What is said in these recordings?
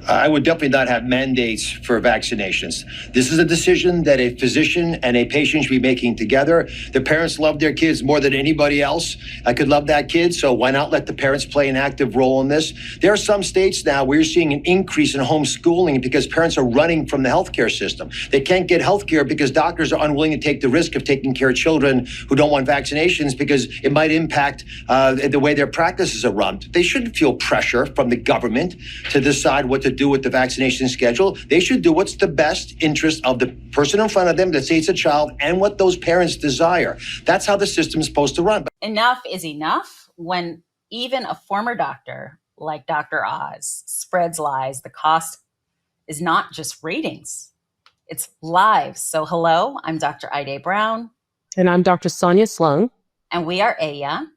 I would definitely not have mandates for vaccinations. This is a decision that a physician and a patient should be making together. The parents love their kids more than anybody else. I could love that kid, so why not let the parents play an active role in this? There are some states now where you're seeing an increase in homeschooling because parents are running from the healthcare system. They can't get healthcare because doctors are unwilling to take the risk of taking care of children who don't want vaccinations because it might impact the way their practices are run. They shouldn't feel pressure from the government to decide what to do with the vaccination schedule. They should do what's the best interest of the person in front of them, let's say it's a child, and what those parents desire. That's how the system is supposed to run. Enough is enough when even a former doctor like Dr. Oz spreads lies. The cost is not just ratings, it's lives. So hello, I'm Dr. Haydee Brown. And I'm Dr. Sonya Sloan. And we are AYA,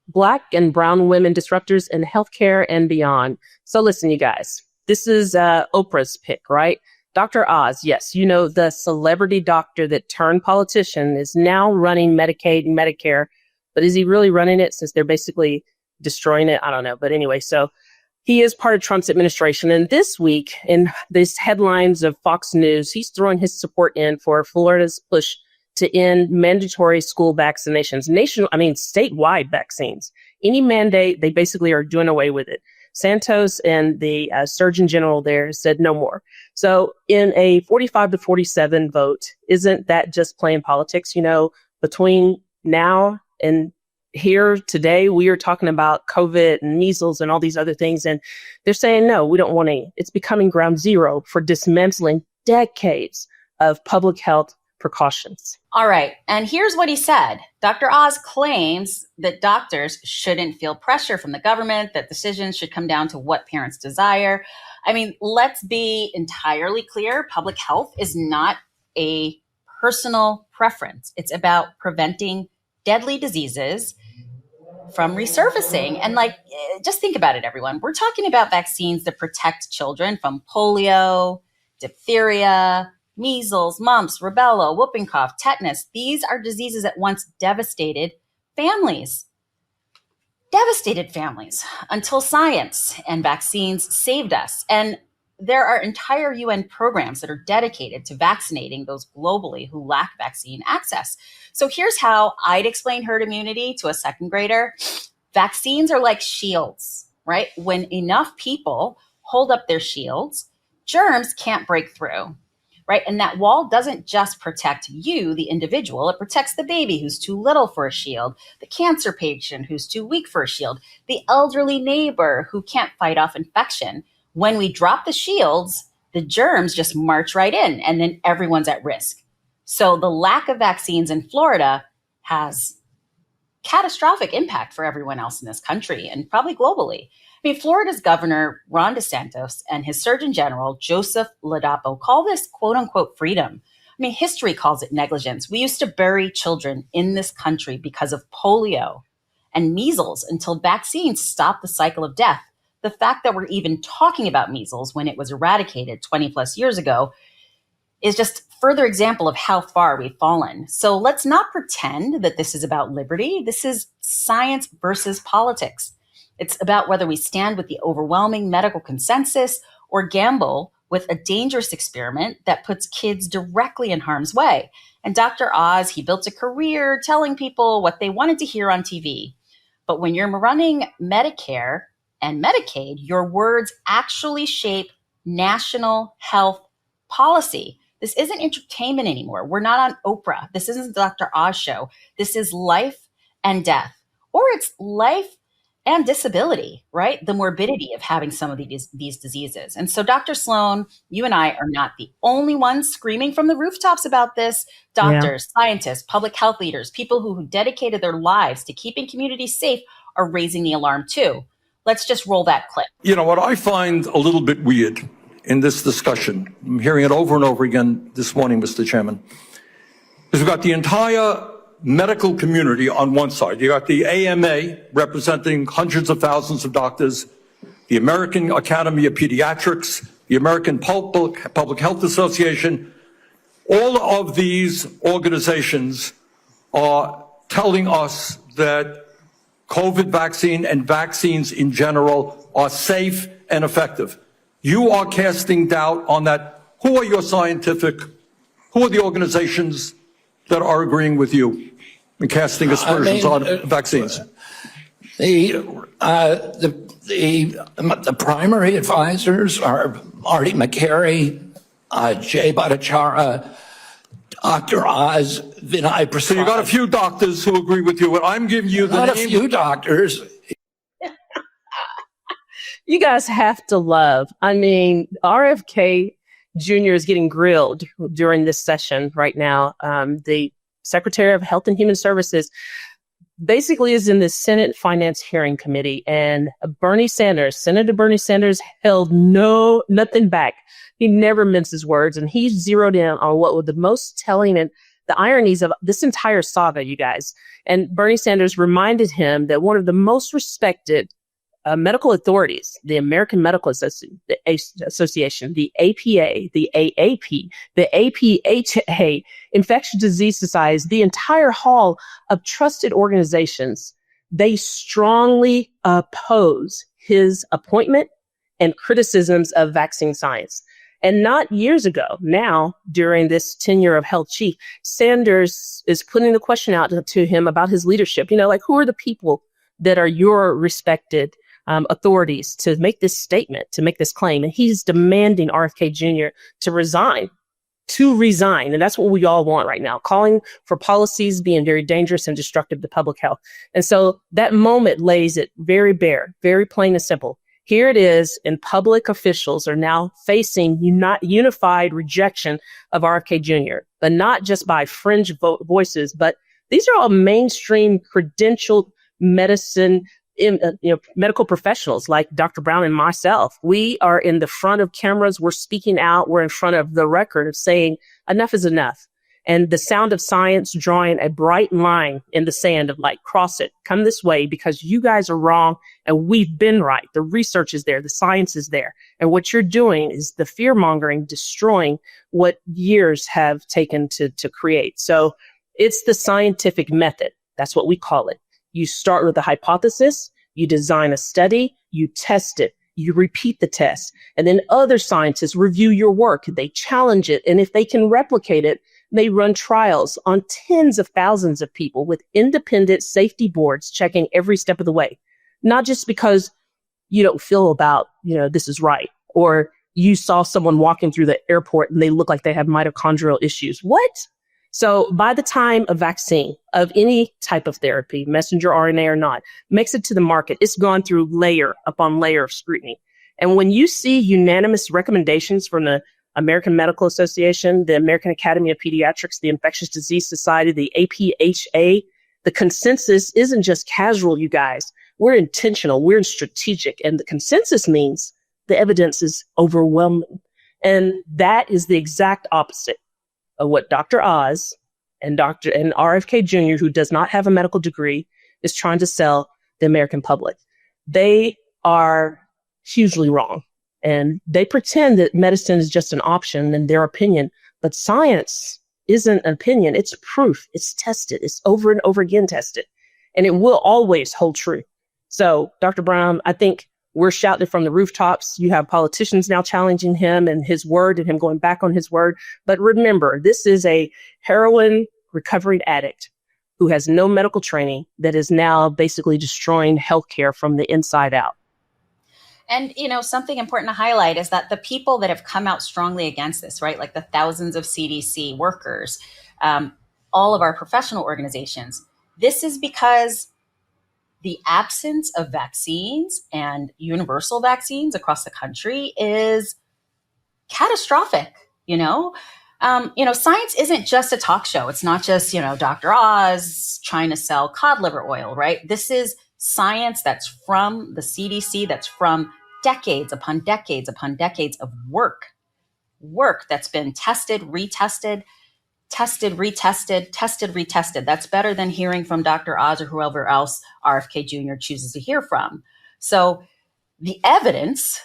Black and Brown Women Disruptors in Healthcare and Beyond. So listen, you guys, this is Oprah's pick, right? Dr. Oz, yes, you know, the celebrity doctor that turned politician is now running Medicaid and Medicare. But is he really running it since they're basically destroying it? I don't know. But anyway, so he is part of Trump's administration. And this week, in these headlines of Fox News, he's throwing his support in for Florida's push to end mandatory school vaccinations, statewide vaccines. Any mandate, they basically are doing away with it. Santos and the Surgeon General there said no more. So in a 45 to 47 vote, isn't that just playing politics? You know, between now and here today, we are talking about COVID and measles and all these other things. And they're saying, no, we don't want any. It's becoming ground zero for dismantling decades of public health precautions. All right. And here's what he said. Dr. Oz claims that doctors shouldn't feel pressure from the government, that decisions should come down to what parents desire. I mean, let's be entirely clear. Public health is not a personal preference. It's about preventing deadly diseases from resurfacing. And just think about it, everyone. We're talking about vaccines that protect children from polio, diphtheria, measles, mumps, rubella, whooping cough, tetanus. These are diseases that once devastated families until science and vaccines saved us. And there are entire UN programs that are dedicated to vaccinating those globally who lack vaccine access. So here's how I'd explain herd immunity to a second grader. Vaccines are like shields, right? When enough people hold up their shields, germs can't break through, right? And that wall doesn't just protect you, the individual. It protects the baby who's too little for a shield, the cancer patient who's too weak for a shield, the elderly neighbor who can't fight off infection. When we drop the shields, the germs just march right in, and then everyone's at risk. So the lack of vaccines in Florida has catastrophic impact for everyone else in this country and probably globally. I mean, Florida's governor, Ron DeSantis, and his Surgeon General, Joseph Ladapo, call this quote unquote freedom. I mean, history calls it negligence. We used to bury children in this country because of polio and measles until vaccines stopped the cycle of death. The fact that we're even talking about measles when it was eradicated 20 plus years ago is just further example of how far we've fallen. So let's not pretend that this is about liberty. This is science versus politics. It's about whether we stand with the overwhelming medical consensus or gamble with a dangerous experiment that puts kids directly in harm's way. And Dr. Oz, he built a career telling people what they wanted to hear on TV. But when you're running Medicare and Medicaid, your words actually shape national health policy. This isn't entertainment anymore. We're not on Oprah. This isn't the Dr. Oz show. This is life and death, or it's life and disability, right? The morbidity of having some of these diseases. And so, Dr. Sloan, you and I are not the only ones screaming from the rooftops about this. Doctors, scientists, public health leaders, people who dedicated their lives to keeping communities safe are raising the alarm too. Let's just roll that clip. You know, what I find a little bit weird in this discussion, I'm hearing it over and over again this morning, Mr. Chairman, is we've got the entire medical community on one side. You got the AMA representing hundreds of thousands of doctors, the American Academy of Pediatrics, the American Public Health Association. All of these organizations are telling us that COVID vaccine and vaccines in general are safe and effective. You are casting doubt on that. Who are who are the organizations that are agreeing with you and casting aspersions on vaccines? The primary advisors are Marty McCary, Jay Bhattacharya, Dr. Oz, Vinay Prasad. So you got a few doctors who agree with you, but I'm giving you the Not name. a few doctors. You guys have to love. I mean, RFK Jr. is getting grilled during this session right now. The Secretary of Health and Human Services basically is in the Senate Finance Hearing Committee, and Senator Bernie Sanders held nothing back. He never minces words, and he zeroed in on what were the most telling and the ironies of this entire saga, you guys. And Bernie Sanders reminded him that one of the most respected medical authorities, the American Medical Association, the APA, the AAP, the APHA, infectious disease societies, the entire hall of trusted organizations, they strongly oppose his appointment and criticisms of vaccine science. And not years ago, now during this tenure of health chief, Sanders is putting the question out to him about his leadership. You know, like, who are the people that are your respected authorities to make this statement, to make this claim? And he's demanding RFK Jr. to resign. And that's what we all want right now, calling for policies being very dangerous and destructive to public health. And so that moment lays it very bare, very plain and simple. Here it is, and public officials are now facing unified rejection of RFK Jr., but not just by fringe voices, but these are all mainstream credentialed medicine medical professionals like Dr. Brown and myself. We are in the front of cameras. We're speaking out. We're in front of the record of saying enough is enough. And the sound of science drawing a bright line in the sand of like, cross it, come this way because you guys are wrong and we've been right. The research is there. The science is there. And what you're doing is the fear mongering, destroying what years have taken to create. So it's the scientific method. That's what we call it. You start with a hypothesis, you design a study, you test it, you repeat the test, and then other scientists review your work. They challenge it. And if they can replicate it, they run trials on tens of thousands of people with independent safety boards checking every step of the way. Not just because you don't feel about, this is right, or you saw someone walking through the airport and they look like they have mitochondrial issues. What? So by the time a vaccine of any type of therapy, messenger RNA or not, makes it to the market, it's gone through layer upon layer of scrutiny. And when you see unanimous recommendations from the American Medical Association, the American Academy of Pediatrics, the Infectious Disease Society, the APHA, the consensus isn't just casual, you guys. We're intentional, we're strategic, and the consensus means the evidence is overwhelming. And that is the exact opposite of what Dr. Oz and RFK Jr., who does not have a medical degree, is trying to sell the American public. They are hugely wrong. And they pretend that medicine is just an option in their opinion, but science isn't an opinion. It's proof. It's tested. It's over and over again tested. And it will always hold true. So, Dr. Brown, I think we're shouting from the rooftops. You have politicians now challenging him and his word and him going back on his word. But remember, this is a heroin recovering addict who has no medical training that is now basically destroying healthcare from the inside out. And, something important to highlight is that the people that have come out strongly against this, right, like the thousands of CDC workers, all of our professional organizations, this is because the absence of vaccines and universal vaccines across the country is catastrophic, science isn't just a talk show. It's not just, Dr. Oz trying to sell cod liver oil, right? This is science that's from the CDC, that's from decades upon decades upon decades of work that's been tested, retested, tested, retested. That's better than hearing from Dr. Oz or whoever else RFK Jr. chooses to hear from. So the evidence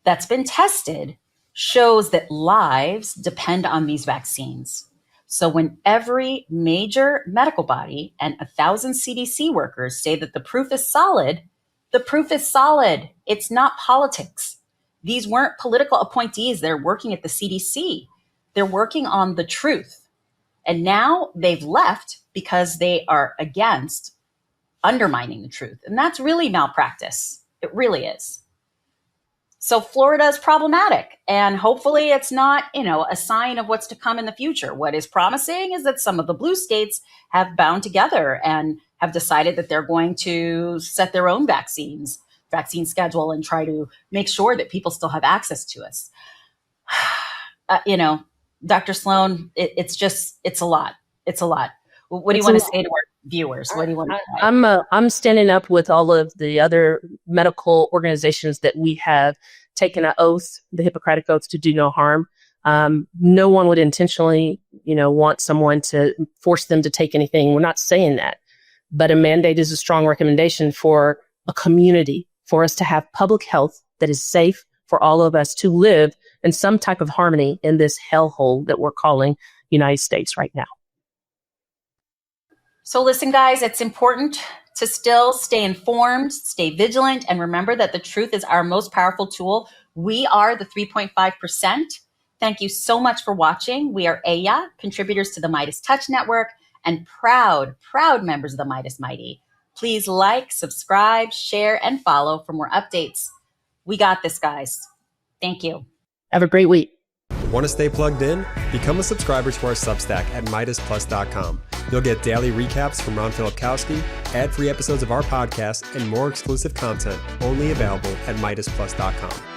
that's been tested shows that lives depend on these vaccines. So when every major medical body and 1,000 CDC workers say that the proof is solid, the proof is solid. It's not politics. These weren't political appointees. They're working at the CDC. They're working on the truth. And now they've left because they are against undermining the truth. And that's really malpractice. It really is. So Florida is problematic, and hopefully it's not, a sign of what's to come in the future. What is promising is that some of the blue states have bound together and have decided that they're going to set their own vaccine schedule and try to make sure that people still have access to us. Dr. Sloan, it's a lot. It's a lot. What do you want to say to our viewers? What do you want to say? I'm standing up with all of the other medical organizations that we have taken an oath, the Hippocratic Oath, to do no harm. No one would intentionally, want someone to force them to take anything. We're not saying that, but a mandate is a strong recommendation for a community, for us to have public health that is safe for all of us to live in some type of harmony in this hellhole that we're calling United States right now. So listen, guys, it's important to still stay informed, stay vigilant, and remember that the truth is our most powerful tool. We are the 3.5%. Thank you so much for watching. We are AYA, contributors to the MeidasTouch Network, and proud members of the Meidas Mighty. Please like, subscribe, share, and follow for more updates. We got this, guys. Thank you. Have a great week. Want to stay plugged in? Become a subscriber to our Substack at MeidasPlus.com. You'll get daily recaps from Ron Filipkowski, ad-free episodes of our podcast, and more exclusive content only available at MeidasPlus.com.